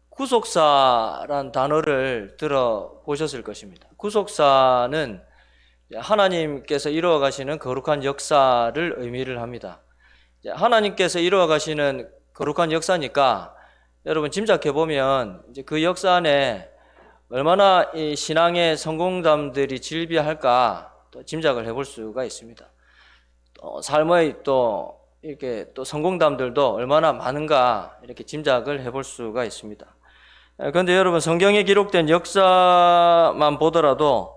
구속사란 단어를 들어보셨을 것입니다. 구속사는 하나님께서 이루어 가시는 거룩한 역사를 의미를 합니다. 하나님께서 이루어 가시는 거룩한 역사니까 여러분 짐작해 보면 이제 그 역사 안에 얼마나 이 신앙의 성공담들이 질비할까 또 짐작을 해볼 수가 있습니다. 또 삶의 또 이렇게 또 성공담들도 얼마나 많은가 이렇게 짐작을 해볼 수가 있습니다. 그런데 여러분 성경에 기록된 역사만 보더라도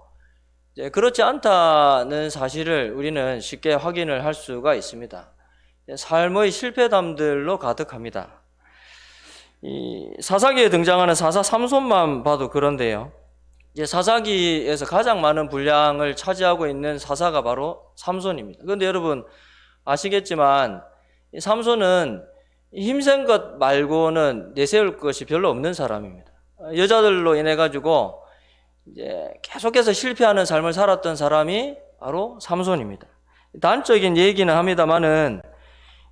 그렇지 않다는 사실을 우리는 쉽게 확인을 할 수가 있습니다. 삶의 실패담들로 가득합니다. 이 사사기에 등장하는 사사 삼손만 봐도 그런데요. 이제 사사기에서 가장 많은 분량을 차지하고 있는 사사가 바로 삼손입니다. 그런데 여러분 아시겠지만 이 삼손은 힘센 것 말고는 내세울 것이 별로 없는 사람입니다. 여자들로 인해 가지고 이제 계속해서 실패하는 삶을 살았던 사람이 바로 삼손입니다. 단적인 얘기는 합니다만은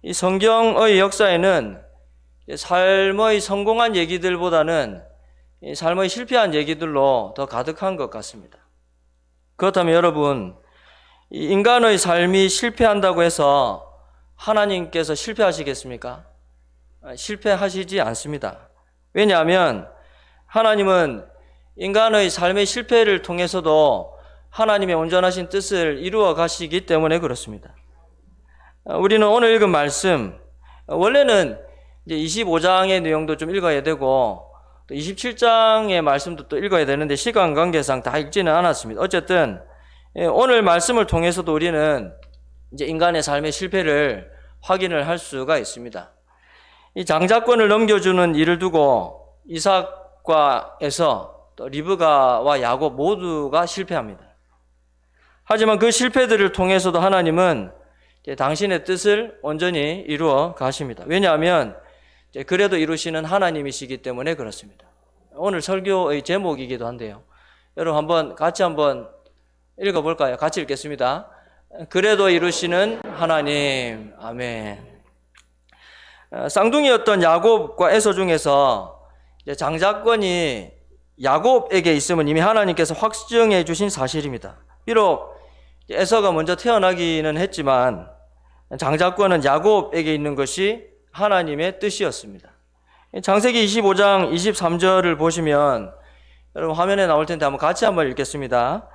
이 성경의 역사에는 삶의 성공한 얘기들보다는 삶의 실패한 얘기들로 더 가득한 것 같습니다. 그렇다면 여러분, 인간의 삶이 실패한다고 해서 하나님께서 실패하시겠습니까? 실패하시지 않습니다. 왜냐하면 하나님은 인간의 삶의 실패를 통해서도 하나님의 온전하신 뜻을 이루어 가시기 때문에 그렇습니다. 우리는 오늘 읽은 말씀, 원래는 이제 25장의 내용도 좀 읽어야 되고 또 27장의 말씀도 또 읽어야 되는데 시간 관계상 다 읽지는 않았습니다. 어쨌든 오늘 말씀을 통해서도 우리는 이제 인간의 삶의 실패를 확인을 할 수가 있습니다. 이 장자권을 넘겨주는 일을 두고 이삭과 에서 또 리브가와 야곱 모두가 실패합니다. 하지만 그 실패들을 통해서도 하나님은 당신의 뜻을 온전히 이루어 가십니다. 왜냐하면 그래도 이루시는 하나님이시기 때문에 그렇습니다. 오늘 설교의 제목이기도 한데요. 여러분 같이 한번 읽어볼까요? 같이 읽겠습니다. 그래도 이루시는 하나님. 아멘. 쌍둥이였던 야곱과 에서 중에서 장자권이 야곱에게 있음은 이미 하나님께서 확정해 주신 사실입니다. 비록 에서가 먼저 태어나기는 했지만 장자권은 야곱에게 있는 것이 하나님의 뜻이었습니다. 창세기 25장 23절을 보시면 여러분 화면에 나올 텐데 같이 한번 읽겠습니다.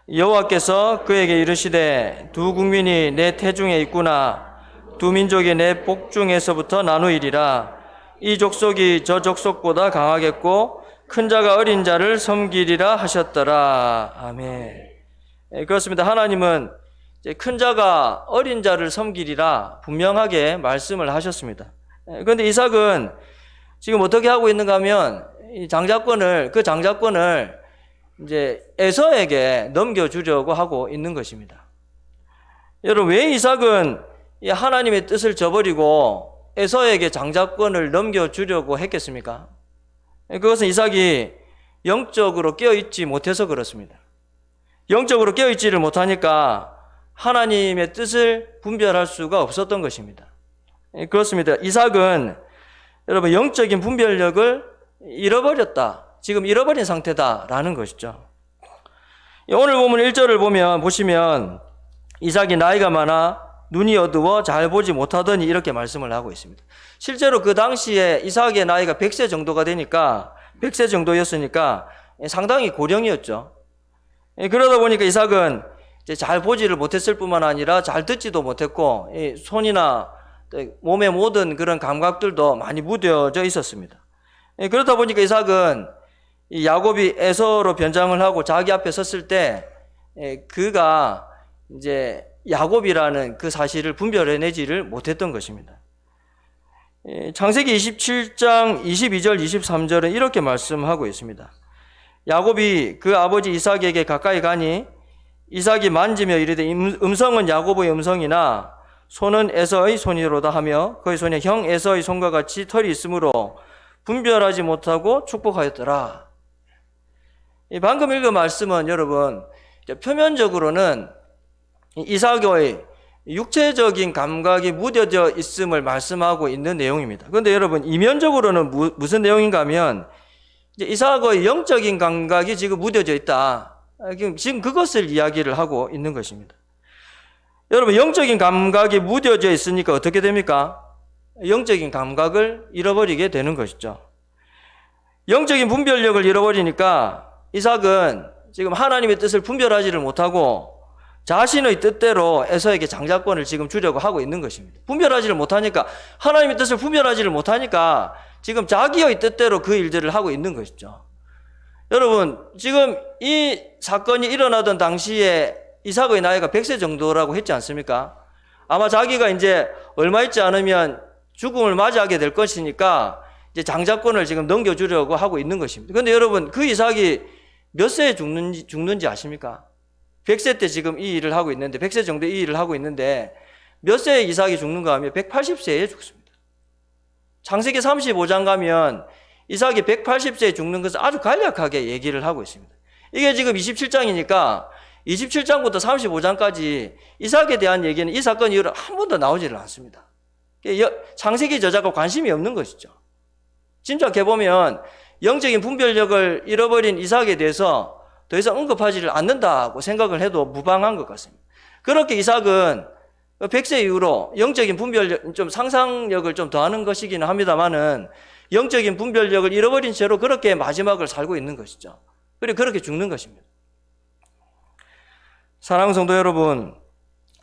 여호와께서 그에게 이르시되 두 국민이 내 태중에 있구나. 두 민족이 내 복중에서부터 나누이리라. 이 족속이 저 족속보다 강하겠고 큰 자가 어린 자를 섬기리라 하셨더라. 아멘. 그렇습니다. 하나님은 큰 자가 어린 자를 섬기리라 분명하게 말씀을 하셨습니다. 그런데 이삭은 지금 어떻게 하고 있는가 하면 그 장자권을 이제 에서에게 넘겨주려고 하고 있는 것입니다. 여러분, 왜 이삭은 하나님의 뜻을 저버리고 에서에게 장자권을 넘겨주려고 했겠습니까? 그것은 이삭이 영적으로 깨어있지 못해서 그렇습니다. 영적으로 깨어있지를 못하니까 하나님의 뜻을 분별할 수가 없었던 것입니다. 그렇습니다. 이삭은 여러분 영적인 분별력을 잃어버렸다. 지금 잃어버린 상태다라는 것이죠. 오늘 보면 1절을 보시면 이삭이 나이가 많아 눈이 어두워 잘 보지 못하더니 이렇게 말씀을 하고 있습니다. 실제로 그 당시에 이삭의 나이가 100세 정도가 되니까 100세 정도였으니까 상당히 고령이었죠. 그러다 보니까 이삭은 잘 보지를 못했을 뿐만 아니라 잘 듣지도 못했고 손이나 몸의 모든 그런 감각들도 많이 무뎌져 있었습니다. 그러다 보니까 이삭은 야곱이 에서로 변장을 하고 자기 앞에 섰을 때 그가 이제 야곱이라는 그 사실을 분별해내지를 못했던 것입니다. 창세기 27장 22절 23절은 이렇게 말씀하고 있습니다. 야곱이 그 아버지 이삭에게 가까이 가니 이삭이 만지며 이르되 음성은 야곱의 음성이나 손은 에서의 손이로다 하며 그의 손에 형 에서의 손과 같이 털이 있으므로 분별하지 못하고 축복하였더라. 방금 읽은 말씀은 여러분 표면적으로는 이삭의 육체적인 감각이 무뎌져 있음을 말씀하고 있는 내용입니다. 그런데 여러분, 이면적으로는 무슨 내용인가 하면 이제 이삭의 영적인 감각이 지금 무뎌져 있다. 지금 그것을 이야기를 하고 있는 것입니다. 여러분, 영적인 감각이 무뎌져 있으니까 어떻게 됩니까? 영적인 감각을 잃어버리게 되는 것이죠. 영적인 분별력을 잃어버리니까 이삭은 지금 하나님의 뜻을 분별하지를 못하고 자신의 뜻대로 에서에게 장자권을 지금 주려고 하고 있는 것입니다. 분별하지를 못하니까, 하나님의 뜻을 분별하지를 못하니까 지금 자기의 뜻대로 그 일들을 하고 있는 것이죠. 여러분, 지금 이 사건이 일어나던 당시에 이삭의 나이가 100세 정도라고 했지 않습니까? 아마 자기가 이제 얼마 있지 않으면 죽음을 맞이하게 될 것이니까 이제 장자권을 지금 넘겨주려고 하고 있는 것입니다. 그런데 여러분, 그 이삭이 몇 세에 죽는지 아십니까? 100세 때 지금 이 일을 하고 있는데, 100세 정도 이 일을 하고 있는데 몇 세에 이삭이 죽는가 하면 180세에 죽습니다. 창세기 35장 가면 이삭이 180세에 죽는 것을 아주 간략하게 얘기를 하고 있습니다. 이게 지금 27장이니까 27장부터 35장까지 이삭에 대한 얘기는 이 사건 이후로 한 번도 나오지를 않습니다. 창세기 저자가 관심이 없는 것이죠. 짐작해보면 영적인 분별력을 잃어버린 이삭에 대해서 더 이상 언급하지를 않는다고 생각을 해도 무방한 것 같습니다. 그렇게 이삭은 100세 이후로 영적인 분별력, 좀 상상력을 좀 더하는 것이기는 합니다만은 영적인 분별력을 잃어버린 채로 그렇게 마지막을 살고 있는 것이죠. 그리고 그렇게 죽는 것입니다. 사랑하는 성도 여러분,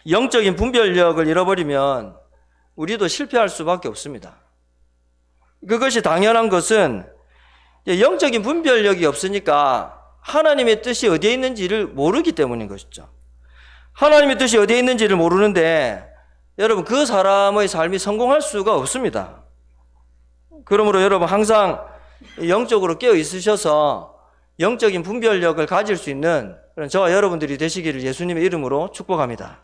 영적인 분별력을 잃어버리면 우리도 실패할 수밖에 없습니다. 그것이 당연한 것은 영적인 분별력이 없으니까 하나님의 뜻이 어디에 있는지를 모르기 때문인 것이죠. 하나님의 뜻이 어디에 있는지를 모르는데 여러분, 그 사람의 삶이 성공할 수가 없습니다. 그러므로 여러분, 항상 영적으로 깨어 있으셔서 영적인 분별력을 가질 수 있는 그런 저와 여러분들이 되시기를 예수님의 이름으로 축복합니다.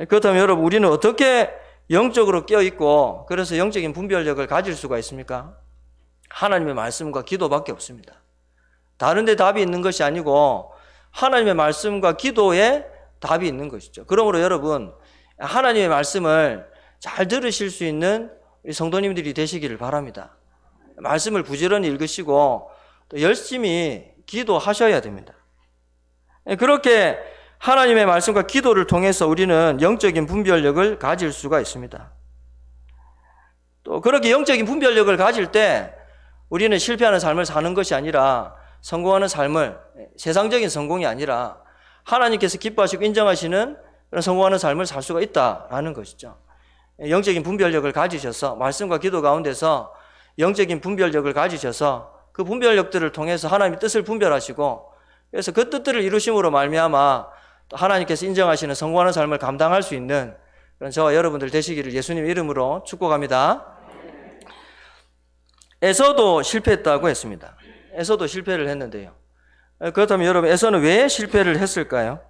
그렇다면 여러분, 우리는 어떻게 영적으로 깨어 있고 그래서 영적인 분별력을 가질 수가 있습니까? 하나님의 말씀과 기도밖에 없습니다. 다른 데 답이 있는 것이 아니고 하나님의 말씀과 기도에 답이 있는 것이죠. 그러므로 여러분, 하나님의 말씀을 잘 들으실 수 있는 우리 성도님들이 되시기를 바랍니다. 말씀을 부지런히 읽으시고 또 열심히 기도하셔야 됩니다. 그렇게 하나님의 말씀과 기도를 통해서 우리는 영적인 분별력을 가질 수가 있습니다. 또 그렇게 영적인 분별력을 가질 때 우리는 실패하는 삶을 사는 것이 아니라 성공하는 삶을, 세상적인 성공이 아니라 하나님께서 기뻐하시고 인정하시는 그런 성공하는 삶을 살 수가 있다라는 것이죠. 영적인 분별력을 가지셔서 말씀과 기도 가운데서 영적인 분별력을 가지셔서 그 분별력들을 통해서 하나님의 뜻을 분별하시고 그래서 그 뜻들을 이루심으로 말미암아 하나님께서 인정하시는 성공하는 삶을 감당할 수 있는 그런 저와 여러분들 되시기를 예수님의 이름으로 축복합니다. 에서도 실패했다고 했습니다. 에서도 실패를 했는데요. 그렇다면 여러분, 에서는 왜 실패를 했을까요?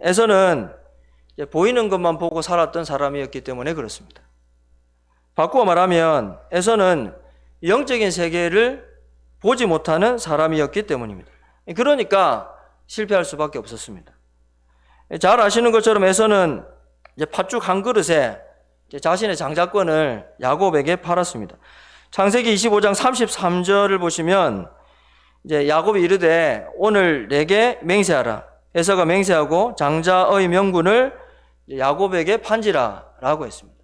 에서는 보이는 것만 보고 살았던 사람이었기 때문에 그렇습니다. 바꾸어 말하면 에서는 영적인 세계를 보지 못하는 사람이었기 때문입니다. 그러니까 실패할 수밖에 없었습니다. 잘 아시는 것처럼 에서는 팥죽 한 그릇에 자신의 장자권을 야곱에게 팔았습니다. 창세기 25장 33절을 보시면 이제 야곱이 이르되 오늘 내게 맹세하라. 에서가 맹세하고 장자의 명분을 야곱에게 판지라라고 했습니다.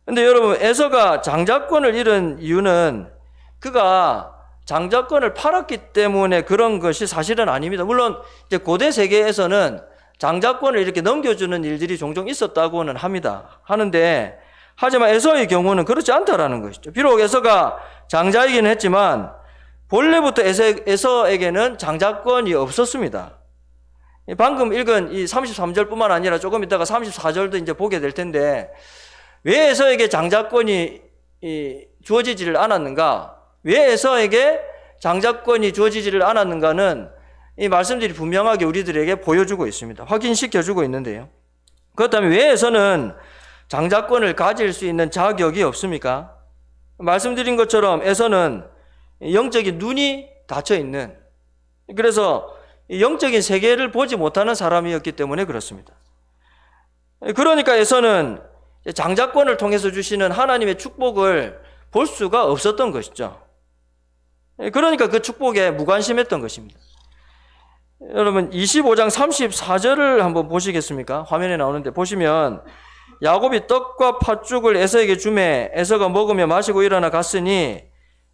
그런데 여러분, 에서가 장자권을 잃은 이유는 그가 장자권을 팔았기 때문에 그런 것이 사실은 아닙니다. 물론 이제 고대 세계에서는 장자권을 이렇게 넘겨주는 일들이 종종 있었다고는 하는데 하지만 에서의 경우는 그렇지 않다라는 것이죠. 비록 에서가 장자이기는 했지만 본래부터 에서에게는 장자권이 없었습니다. 방금 읽은 이 33절뿐만 아니라 조금 있다가 34절도 이제 보게 될 텐데 왜 에서에게 장자권이 주어지지를 않았는가? 왜 에서에게 장자권이 주어지지를 않았는가는 이 말씀들이 분명하게 우리들에게 보여주고 있습니다. 확인시켜주고 있는데요. 그렇다면 왜 에서는 장자권을 가질 수 있는 자격이 없습니까? 말씀드린 것처럼 에서는 영적인 눈이 닫혀 있는, 그래서 영적인 세계를 보지 못하는 사람이었기 때문에 그렇습니다. 그러니까 에서는 장자권을 통해서 주시는 하나님의 축복을 볼 수가 없었던 것이죠. 그러니까 그 축복에 무관심했던 것입니다. 여러분 25장 34절을 한번 보시겠습니까? 화면에 나오는데 보시면 야곱이 떡과 팥죽을 에서에게 주매 에서가 먹으며 마시고 일어나 갔으니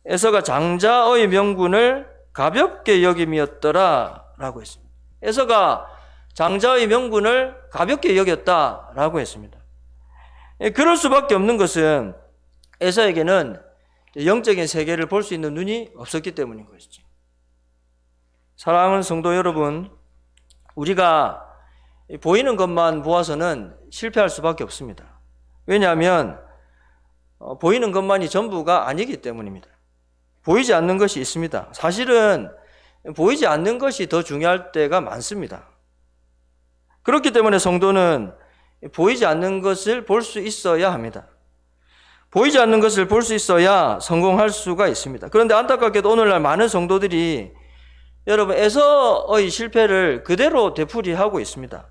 에서가 장자의 명분을 가볍게 여김이었더라 라고 했습니다. 에서가 장자의 명분을 가볍게 여겼다 라고 했습니다. 그럴 수밖에 없는 것은 에서에게는 영적인 세계를 볼 수 있는 눈이 없었기 때문인 것이죠. 사랑하는 성도 여러분, 우리가 보이는 것만 보아서는 실패할 수밖에 없습니다. 왜냐하면 보이는 것만이 전부가 아니기 때문입니다. 보이지 않는 것이 있습니다. 사실은 보이지 않는 것이 더 중요할 때가 많습니다. 그렇기 때문에 성도는 보이지 않는 것을 볼 수 있어야 합니다. 보이지 않는 것을 볼 수 있어야 성공할 수가 있습니다. 그런데 안타깝게도 오늘날 많은 성도들이 여러분 에서의 실패를 그대로 되풀이하고 있습니다.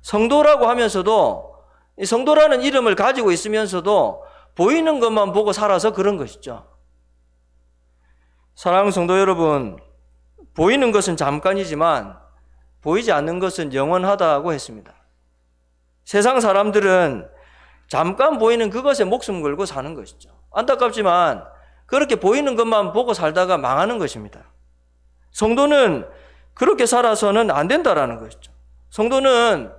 성도라고 하면서도 이 성도라는 이름을 가지고 있으면서도 보이는 것만 보고 살아서 그런 것이죠. 사랑하는 성도 여러분, 보이는 것은 잠깐이지만 보이지 않는 것은 영원하다고 했습니다. 세상 사람들은 잠깐 보이는 그것에 목숨 걸고 사는 것이죠. 안타깝지만 그렇게 보이는 것만 보고 살다가 망하는 것입니다. 성도는 그렇게 살아서는 안 된다라는 것이죠. 성도는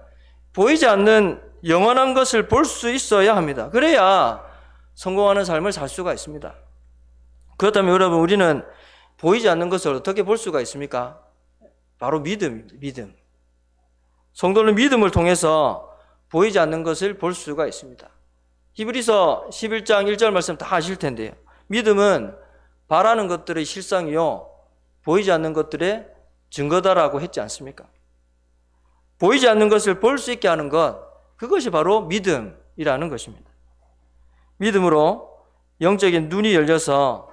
보이지 않는 영원한 것을 볼 수 있어야 합니다. 그래야 성공하는 삶을 살 수가 있습니다. 그렇다면 여러분, 우리는 보이지 않는 것을 어떻게 볼 수가 있습니까? 바로 믿음입니다. 믿음. 성도는 믿음을 통해서 보이지 않는 것을 볼 수가 있습니다. 히브리서 11장 1절 말씀 다 아실 텐데요. 믿음은 바라는 것들의 실상이요 보이지 않는 것들의 증거다라고 했지 않습니까? 보이지 않는 것을 볼 수 있게 하는 것, 그것이 바로 믿음이라는 것입니다. 믿음으로 영적인 눈이 열려서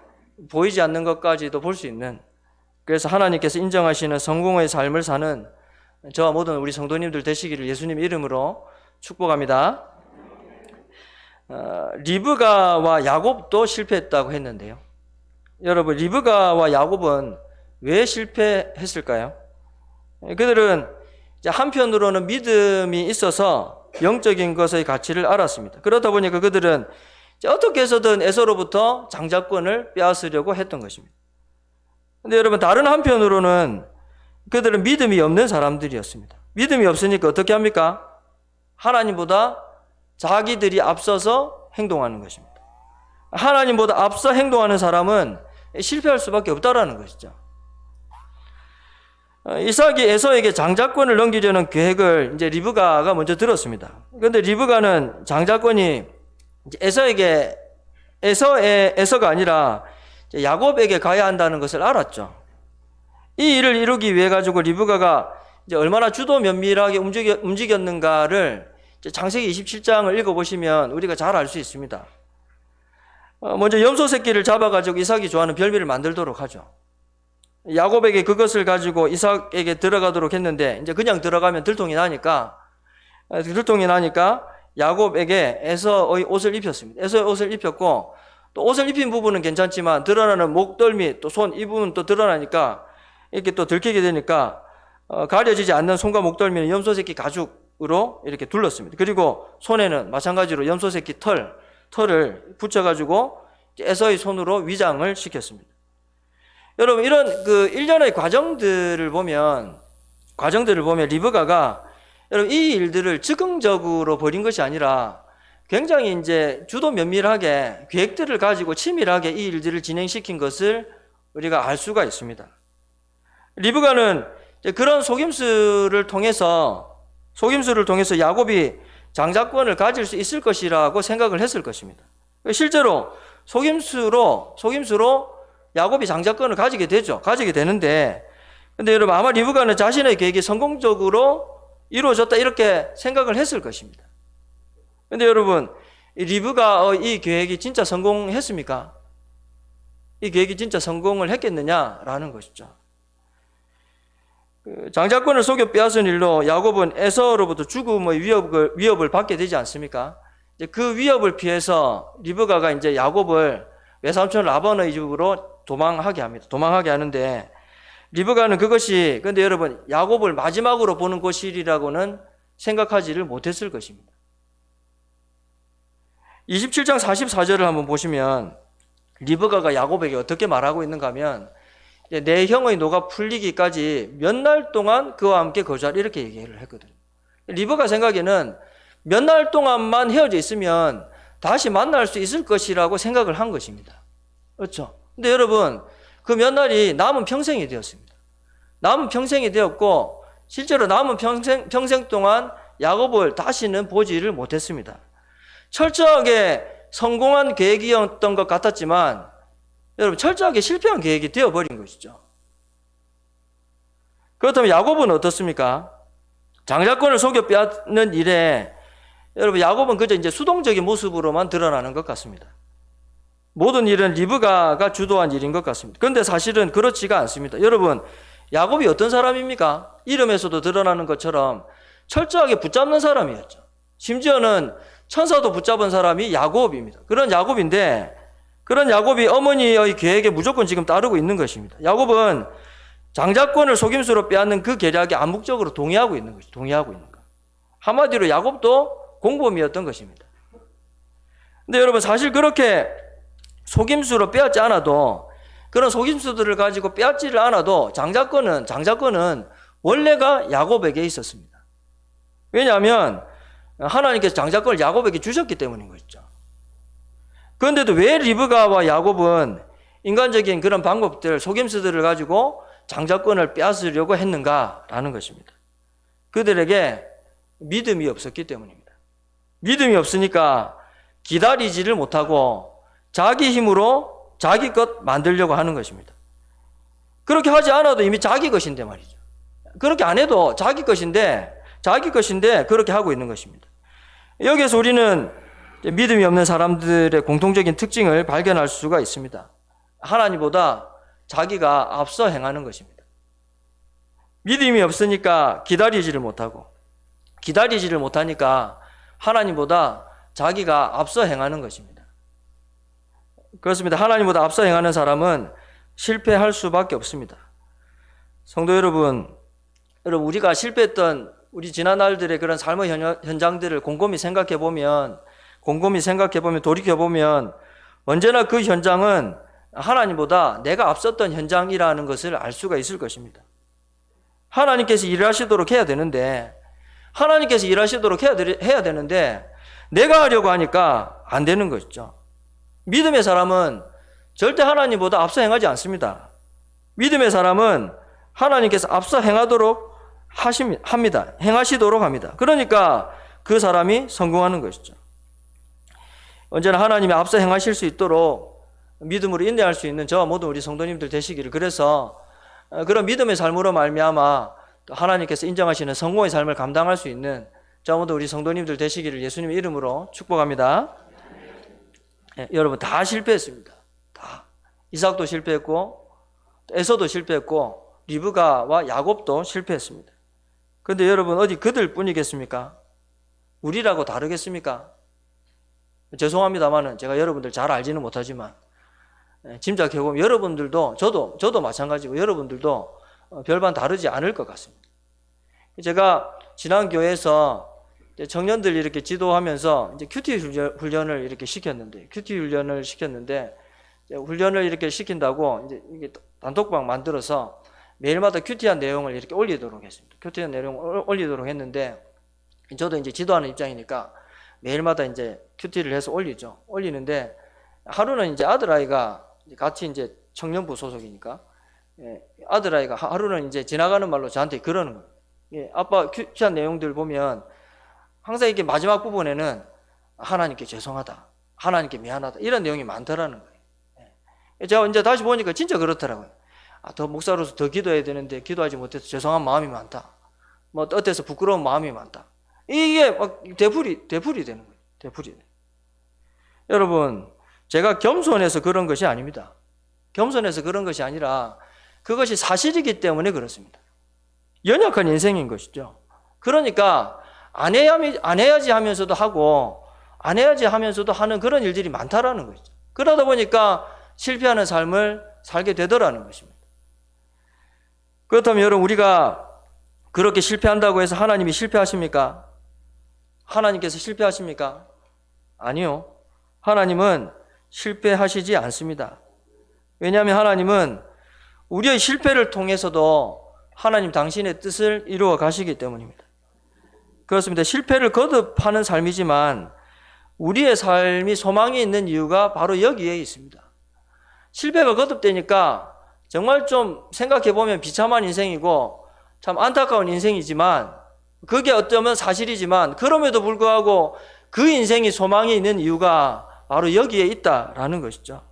보이지 않는 것까지도 볼 수 있는, 그래서 하나님께서 인정하시는 성공의 삶을 사는 저와 모든 우리 성도님들 되시기를 예수님 이름으로 축복합니다. 리브가와 야곱도 실패했다고 했는데요. 여러분, 리브가와 야곱은 왜 실패했을까요? 그들은 한편으로는 믿음이 있어서 영적인 것의 가치를 알았습니다. 그러다 보니까 그들은 어떻게 해서든 에서로부터 장자권을 빼앗으려고 했던 것입니다. 근데 여러분, 다른 한편으로는 그들은 믿음이 없는 사람들이었습니다. 믿음이 없으니까 어떻게 합니까? 하나님보다 자기들이 앞서서 행동하는 것입니다. 하나님보다 앞서 행동하는 사람은 실패할 수밖에 없다라는 것이죠. 이삭이 에서에게 장자권을 넘기려는 계획을 이제 리브가가 먼저 들었습니다. 그런데 리브가는 장자권이 에서가 아니라 야곱에게 가야 한다는 것을 알았죠. 이 일을 이루기 위해 가지고 리브가가 이제 얼마나 주도 면밀하게 움직였는가를 창세기 27장을 읽어보시면 우리가 잘 알 수 있습니다. 먼저 염소 새끼를 잡아가지고 이삭이 좋아하는 별미를 만들도록 하죠. 야곱에게 그것을 가지고 이삭에게 들어가도록 했는데 이제 그냥 들어가면 들통이 나니까 야곱에게 에서의 옷을 입혔습니다. 에서의 옷을 입혔고 또 옷을 입힌 부분은 괜찮지만 드러나는 목덜미 또 손 이 부분 또 드러나니까 이렇게 또 들키게 되니까 가려지지 않는 손과 목덜미는 염소 새끼 가죽으로 이렇게 둘렀습니다. 그리고 손에는 마찬가지로 염소 새끼 털을 붙여가지고 에서의 손으로 위장을 시켰습니다. 여러분, 이런 일련의 과정들을 보면 리브가가 여러분 이 일들을 즉흥적으로 벌인 것이 아니라 굉장히 이제 주도 면밀하게 계획들을 가지고 치밀하게 이 일들을 진행시킨 것을 우리가 알 수가 있습니다. 리브가는 그런 속임수를 통해서 야곱이 장자권을 가질 수 있을 것이라고 생각을 했을 것입니다. 실제로 속임수로 야곱이 장자권을 가지게 되는데, 근데 여러분 아마 리브가는 자신의 계획이 성공적으로 이루어졌다 이렇게 생각을 했을 것입니다. 근데 여러분, 리브가의 이 계획이 진짜 성공했습니까? 이 계획이 진짜 성공을 했겠느냐라는 것이죠. 장자권을 속여 빼앗은 일로 야곱은 에서로부터 죽음의 위협을 받게 되지 않습니까? 이제 그 위협을 피해서 리브가가 이제 야곱을 외삼촌 라반의 집으로 도망하게 합니다. 도망하게 하는데 리브가는 그것이 근데 여러분 야곱을 마지막으로 보는 것이라고는 생각하지를 못했을 것입니다. 27장 44절을 한번 보시면 리브가가 야곱에게 어떻게 말하고 있는가 하면 내 형의 노가 풀리기까지 몇 날 동안 그와 함께 거주하라 이렇게 얘기를 했거든요. 리브가 생각에는 몇 날 동안만 헤어져 있으면 다시 만날 수 있을 것이라고 생각을 한 것입니다. 그렇죠? 근데 여러분 그 몇 날이 남은 평생이 되었습니다. 남은 평생이 되었고 실제로 남은 평생 동안 야곱을 다시는 보지를 못했습니다. 철저하게 성공한 계획이었던 것 같았지만 여러분 철저하게 실패한 계획이 되어버린 것이죠. 그렇다면 야곱은 어떻습니까? 장자권을 속여 빼앗는 일에 여러분 야곱은 그저 이제 수동적인 모습으로만 드러나는 것 같습니다. 모든 일은 리브가가 주도한 일인 것 같습니다. 그런데 사실은 그렇지가 않습니다. 여러분 야곱이 어떤 사람입니까? 이름에서도 드러나는 것처럼 철저하게 붙잡는 사람이었죠. 심지어는 천사도 붙잡은 사람이 야곱입니다. 그런 야곱인데 그런 야곱이 어머니의 계획에 무조건 지금 따르고 있는 것입니다. 야곱은 장자권을 속임수로 빼앗는 그 계략에 암묵적으로 동의하고 있는 것이죠. 동의하고 있는 것. 한마디로 야곱도 공범이었던 것입니다. 근데 여러분 사실 그렇게 속임수로 빼앗지 않아도 그런 속임수들을 가지고 빼앗지를 않아도 장자권은 원래가 야곱에게 있었습니다. 왜냐하면 하나님께서 장자권을 야곱에게 주셨기 때문인 것이죠. 그런데도 왜 리브가와 야곱은 인간적인 그런 방법들, 속임수들을 가지고 장자권을 빼앗으려고 했는가라는 것입니다. 그들에게 믿음이 없었기 때문입니다. 믿음이 없으니까 기다리지를 못하고 자기 힘으로 자기 것 만들려고 하는 것입니다. 그렇게 하지 않아도 이미 자기 것인데 말이죠. 그렇게 안 해도 자기 것인데 그렇게 하고 있는 것입니다. 여기에서 우리는 믿음이 없는 사람들의 공통적인 특징을 발견할 수가 있습니다. 하나님보다 자기가 앞서 행하는 것입니다. 믿음이 없으니까 기다리지를 못하고 기다리지를 못하니까 하나님보다 자기가 앞서 행하는 것입니다. 그렇습니다. 하나님보다 앞서 행하는 사람은 실패할 수밖에 없습니다. 성도 여러분, 우리가 실패했던 우리 지난 날들의 그런 삶의 현장들을 곰곰이 생각해 보면 돌이켜보면 언제나 그 현장은 하나님보다 내가 앞섰던 현장이라는 것을 알 수가 있을 것입니다. 하나님께서 일하시도록 해야 되는데 내가 하려고 하니까 안 되는 것이죠. 믿음의 사람은 절대 하나님보다 앞서 행하지 않습니다. 믿음의 사람은 하나님께서 앞서 행하도록 합니다. 행하시도록 합니다. 그러니까 그 사람이 성공하는 것이죠. 언제나 하나님이 앞서 행하실 수 있도록 믿음으로 인내할 수 있는 저와 모든 우리 성도님들 되시기를, 그래서 그런 믿음의 삶으로 말미암아 하나님께서 인정하시는 성공의 삶을 감당할 수 있는 저와 모든 우리 성도님들 되시기를 예수님의 이름으로 축복합니다. 여러분 다 실패했습니다. 다. 이삭도 실패했고 에서도 실패했고 리브가와 야곱도 실패했습니다. 그런데 여러분 어디 그들 뿐이겠습니까? 우리라고 다르겠습니까? 죄송합니다만은 제가 여러분들 잘 알지는 못하지만 짐작해보면 여러분들도 저도 마찬가지고 여러분들도 별반 다르지 않을 것 같습니다. 제가 지난 교회에서 청년들 이렇게 지도하면서 이제 큐티 훈련을 이렇게 시켰는데 훈련을 이렇게 시킨다고 이제 이게 단톡방 만들어서 매일마다 큐티한 내용을 이렇게 올리도록 했습니다. 큐티한 내용을 올리도록 했는데 저도 이제 지도하는 입장이니까 매일마다 이제 큐티를 해서 올리는데 하루는 이제 아들아이가 같이 이제 청년부 소속이니까 아들아이가 하루는 이제 지나가는 말로 저한테 그러는 거예요. 아빠 큐티한 내용들 보면 항상 이렇게 마지막 부분에는 하나님께 죄송하다, 하나님께 미안하다 이런 내용이 많더라는 거예요. 제가 이제 다시 보니까 진짜 그렇더라고요. 더 목사로서 더 기도해야 되는데 기도하지 못해서 죄송한 마음이 많다. 뭐 어때서 부끄러운 마음이 많다. 이게 막 되풀이 되는 거예요. 되풀이. 여러분, 제가 겸손해서 그런 것이 아닙니다. 겸손해서 그런 것이 아니라 그것이 사실이기 때문에 그렇습니다. 연약한 인생인 것이죠. 그러니까 안 해야지 하면서도 하고 안 해야지 하면서도 하는 그런 일들이 많다라는 것이죠. 그러다 보니까 실패하는 삶을 살게 되더라는 것입니다. 그렇다면 여러분, 우리가 그렇게 실패한다고 해서 하나님이 실패하십니까? 하나님께서 실패하십니까? 아니요. 하나님은 실패하시지 않습니다. 왜냐하면 하나님은 우리의 실패를 통해서도 하나님 당신의 뜻을 이루어 가시기 때문입니다. 그렇습니다. 실패를 거듭하는 삶이지만 우리의 삶이 소망이 있는 이유가 바로 여기에 있습니다. 실패가 거듭되니까 정말 좀 생각해 보면 비참한 인생이고 참 안타까운 인생이지만, 그게 어쩌면 사실이지만, 그럼에도 불구하고 그 인생이 소망이 있는 이유가 바로 여기에 있다라는 것이죠.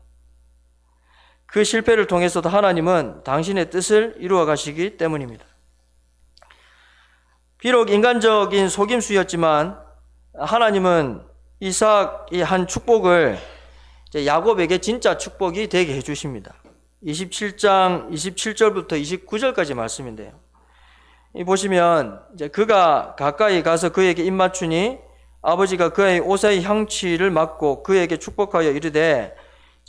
그 실패를 통해서도 하나님은 당신의 뜻을 이루어 가시기 때문입니다. 비록 인간적인 속임수였지만 하나님은 이삭의 한 축복을 야곱에게 진짜 축복이 되게 해주십니다. 27장 27절부터 29절까지 말씀인데요. 보시면 이제 그가 가까이 가서 그에게 입맞추니 아버지가 그의 옷의 향취를 맡고 그에게 축복하여 이르되,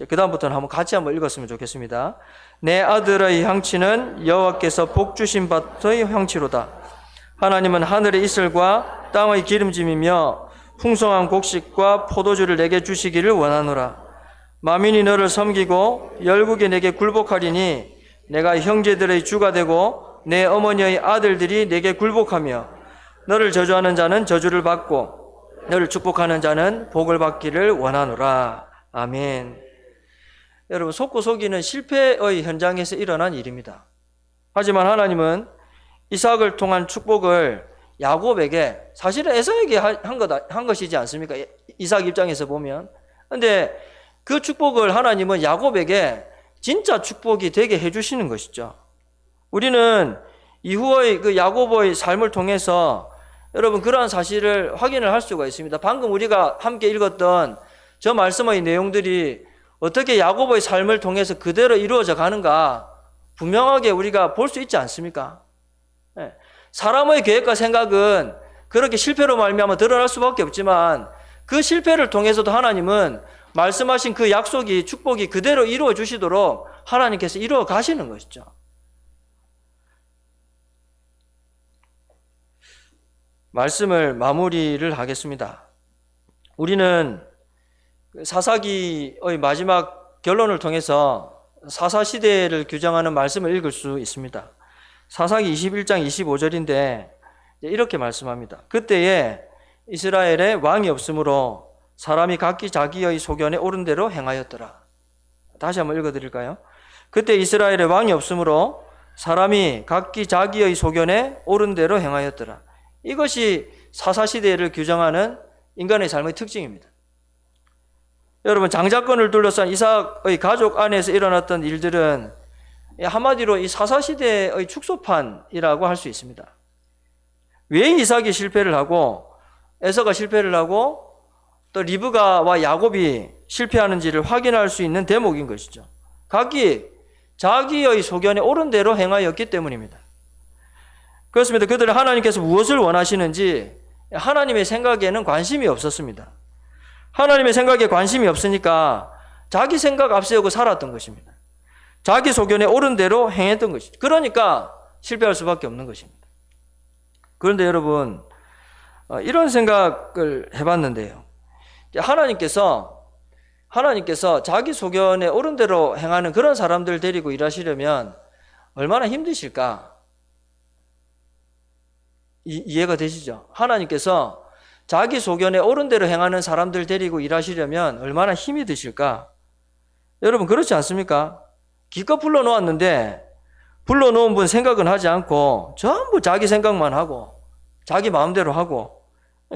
그 다음부터는 한번 같이 한번 읽었으면 좋겠습니다. 내 아들의 향취는 여호와께서 복 주신 밭의 향취로다. 하나님은 하늘의 이슬과 땅의 기름짐이며 풍성한 곡식과 포도주를 내게 주시기를 원하노라. 만민이 너를 섬기고 열국이 내게 굴복하리니 내가 형제들의 주가 되고 내 어머니의 아들들이 내게 굴복하며 너를 저주하는 자는 저주를 받고 너를 축복하는 자는 복을 받기를 원하노라. 아멘. 여러분, 속고 속이는 실패의 현장에서 일어난 일입니다. 하지만 하나님은 이삭을 통한 축복을 야곱에게, 사실은 에사에게 한 것이지 않습니까? 이삭 입장에서 보면. 그런데 그 축복을 하나님은 야곱에게 진짜 축복이 되게 해주시는 것이죠. 우리는 이후의 그 야곱의 삶을 통해서 여러분 그러한 사실을 확인을 할 수가 있습니다. 방금 우리가 함께 읽었던 저 말씀의 내용들이 어떻게 야곱의 삶을 통해서 그대로 이루어져 가는가 분명하게 우리가 볼 수 있지 않습니까? 사람의 계획과 생각은 그렇게 실패로 말미암아 드러날 수밖에 없지만 그 실패를 통해서도 하나님은 말씀하신 그 약속이, 축복이 그대로 이루어 주시도록 하나님께서 이루어 가시는 것이죠. 말씀을 마무리를 하겠습니다. 우리는 사사기의 마지막 결론을 통해서 사사시대를 규정하는 말씀을 읽을 수 있습니다. 사사기 21장 25절인데 이렇게 말씀합니다. 그때에 이스라엘에 왕이 없으므로 사람이 각기 자기의 소견에 옳은 대로 행하였더라. 다시 한번 읽어드릴까요? 그때 이스라엘에 왕이 없으므로 사람이 각기 자기의 소견에 옳은 대로 행하였더라. 이것이 사사시대를 규정하는 인간의 삶의 특징입니다. 여러분, 장자권을 둘러싼 이삭의 가족 안에서 일어났던 일들은 한마디로 이 사사시대의 축소판이라고 할 수 있습니다. 왜 이삭이 실패를 하고 에서가 실패를 하고 또 리브가와 야곱이 실패하는지를 확인할 수 있는 대목인 것이죠. 각기 자기의 소견에 옳은 대로 행하였기 때문입니다. 그렇습니다. 그들은 하나님께서 무엇을 원하시는지 하나님의 생각에는 관심이 없었습니다. 하나님의 생각에 관심이 없으니까 자기 생각 앞세우고 살았던 것입니다. 자기 소견에 옳은 대로 행했던 것이죠. 그러니까 실패할 수밖에 없는 것입니다. 그런데 여러분, 이런 생각을 해봤는데요. 하나님께서 자기 소견에 옳은 대로 행하는 그런 사람들 데리고 일하시려면 얼마나 힘드실까? 이해가 되시죠? 하나님께서 자기 소견에 옳은 대로 행하는 사람들 데리고 일하시려면 얼마나 힘이 드실까? 여러분, 그렇지 않습니까? 기껏 불러놓았는데 불러놓은 분 생각은 하지 않고 전부 자기 생각만 하고 자기 마음대로 하고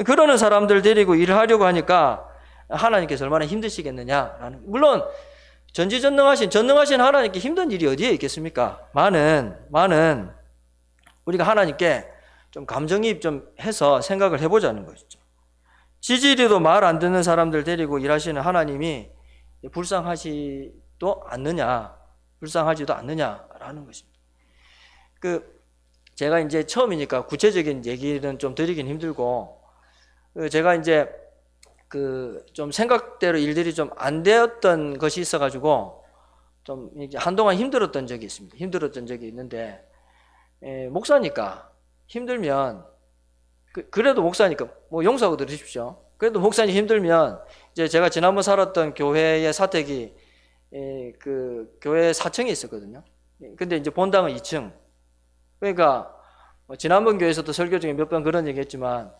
그러는 사람들 데리고 일을 하려고 하니까 하나님께서 얼마나 힘드시겠느냐라는. 물론 전지전능하신 하나님께 힘든 일이 어디에 있겠습니까? 많은 우리가 하나님께 좀 감정이입 좀 해서 생각을 해보자는 것이죠. 지지리도 말 안 듣는 사람들 데리고 일하시는 하나님이 불쌍하지도 않느냐라는 것입니다. 제가 이제 처음이니까 구체적인 얘기는 좀 드리긴 힘들고, 제가 이제 그 좀 생각대로 일들이 좀 안 되었던 것이 있어가지고 좀 이제 한동안 힘들었던 적이 있습니다. 힘들었던 적이 있는데, 목사니까 힘들면 그래도 목사니까 뭐 용서하고 들으십시오. 그래도 목사님 힘들면 이제 제가 지난번 살았던 교회의 사택이 그 교회 4층에 있었거든요. 근데 이제 본당은 2층. 그러니까 뭐 지난번 교회에서도 설교 중에 몇 번 그런 얘기했지만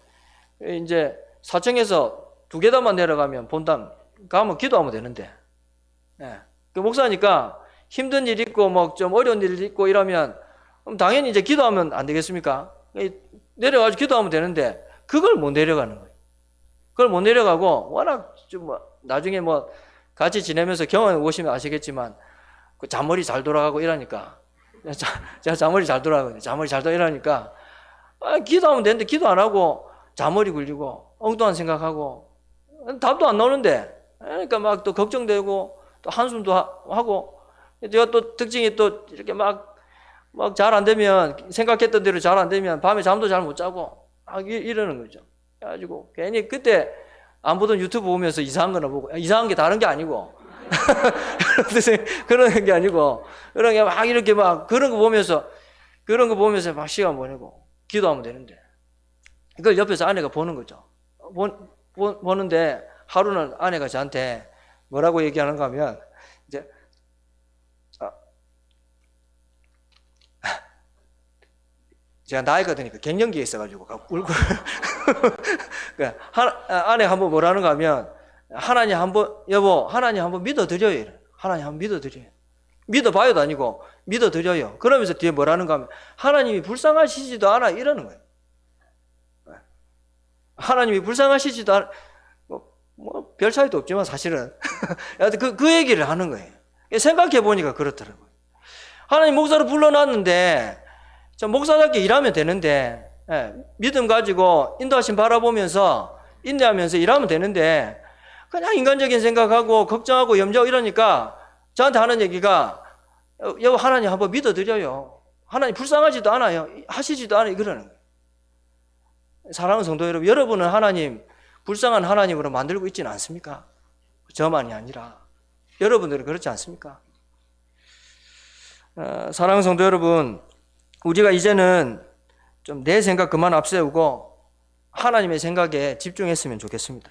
이제 4층에서 2계단만 내려가면 본당 가면 기도하면 되는데, 그 목사니까 힘든 일 있고 뭐 좀 어려운 일 있고 이러면 그럼 당연히 이제 기도하면 안 되겠습니까? 내려가서 기도하면 되는데 그걸 못 내려가는 거예요. 그걸 못 내려가고 워낙 좀 뭐 나중에 뭐 같이 지내면서 경험해 보시면 아시겠지만 그 잔머리 잘 돌아가고 이러니까 제가 잔머리 잘 돌아가거든요. 잔머리 잘 돌아가니까 기도하면 되는데 기도 안 하고 잔머리 굴리고 엉뚱한 생각하고 답도 안 나오는데, 그러니까 막 또 걱정되고 또 한숨도 하고, 제가 또 특징이 또 이렇게 막 잘 안 되면 생각했던 대로 잘 안 되면 밤에 잠도 잘 못 자고 이러는 거죠. 그래가지고 괜히 그때 안 보던 유튜브 보면서 이상한 거나 보고, 이상한 게 다른 게 아니고 그런 게 아니고 그런 게 막 이렇게 막 그런 거 보면서 막 시간 보내고 기도하면 되는데, 그걸 옆에서 아내가 보는 거죠. 보는데 하루는 아내가 저한테 뭐라고 얘기하는가 하면 이제 제가 나이가 드니까 갱년기에 있어가지고 울고 아내가 한번 뭐라는가 하면 하나님 한번 여보 하나님 한번 믿어드려요. 하나님 한번 믿어드려요. 믿어봐요도 아니고 믿어드려요. 그러면서 뒤에 뭐라는가 하면 하나님이 불쌍하시지도 않아 이러는 거예요. 하나님이 불쌍하시지도 않아. 뭐 별 차이도 없지만 사실은 그 얘기를 하는 거예요. 생각해 보니까 그렇더라고요. 하나님 목사로 불러놨는데 목사답게 일하면 되는데, 믿음 가지고 인도하심 바라보면서 인내하면서 일하면 되는데 그냥 인간적인 생각하고 걱정하고 염려하고 이러니까 저한테 하는 얘기가 여보 하나님 한번 믿어드려요. 하나님 불쌍하지도 않아요. 하시지도 않아요. 그러는 거예요. 사랑하는 성도 여러분, 여러분은 하나님 불쌍한 하나님으로 만들고 있지는 않습니까? 저만이 아니라 여러분들은 그렇지 않습니까? 사랑하는 성도 여러분, 우리가 이제는 좀 내 생각 그만 앞세우고 하나님의 생각에 집중했으면 좋겠습니다.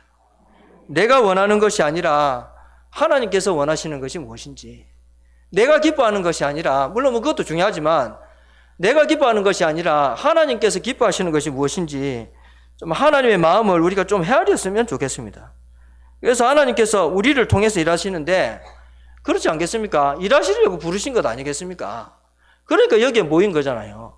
내가 원하는 것이 아니라 하나님께서 원하시는 것이 무엇인지, 내가 기뻐하는 것이 아니라, 물론 뭐 그것도 중요하지만 내가 기뻐하는 것이 아니라 하나님께서 기뻐하시는 것이 무엇인지 좀 하나님의 마음을 우리가 좀 헤아렸으면 좋겠습니다. 그래서 하나님께서 우리를 통해서 일하시는데 그렇지 않겠습니까? 일하시려고 부르신 것 아니겠습니까? 그러니까 여기에 모인 거잖아요.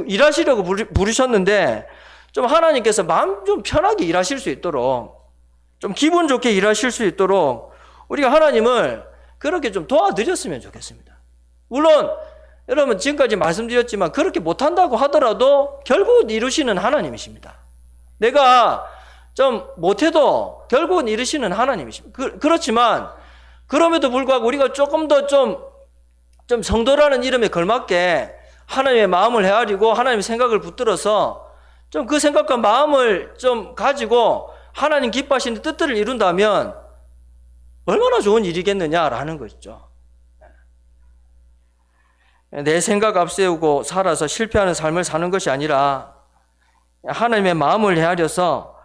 일하시려고 부르셨는데 좀 하나님께서 마음 좀 편하게 일하실 수 있도록, 좀 기분 좋게 일하실 수 있도록 우리가 하나님을 그렇게 좀 도와드렸으면 좋겠습니다. 물론 여러분 지금까지 말씀드렸지만 그렇게 못한다고 하더라도 결국은 이루시는 하나님이십니다. 내가 좀 못해도 결국은 이루시는 하나님이십니다. 그렇지만 그럼에도 불구하고 우리가 조금 더 좀 성도라는 이름에 걸맞게 하나님의 마음을 헤아리고 하나님의 생각을 붙들어서 좀 그 생각과 마음을 좀 가지고 하나님 기뻐하시는 뜻들을 이룬다면 얼마나 좋은 일이겠느냐라는 것이죠. 내 생각 앞세우고 살아서 실패하는 삶을 사는 것이 아니라 하나님의 마음을 헤아려서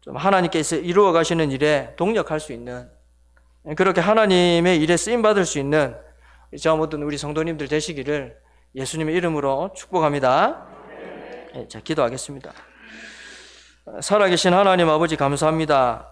좀 하나님께서 이루어 가시는 일에 동력할 수 있는, 그렇게 하나님의 일에 쓰임 받을 수 있는 저와 모든 우리 성도님들 되시기를 예수님의 이름으로 축복합니다. 자, 기도하겠습니다. 살아계신 하나님 아버지 감사합니다.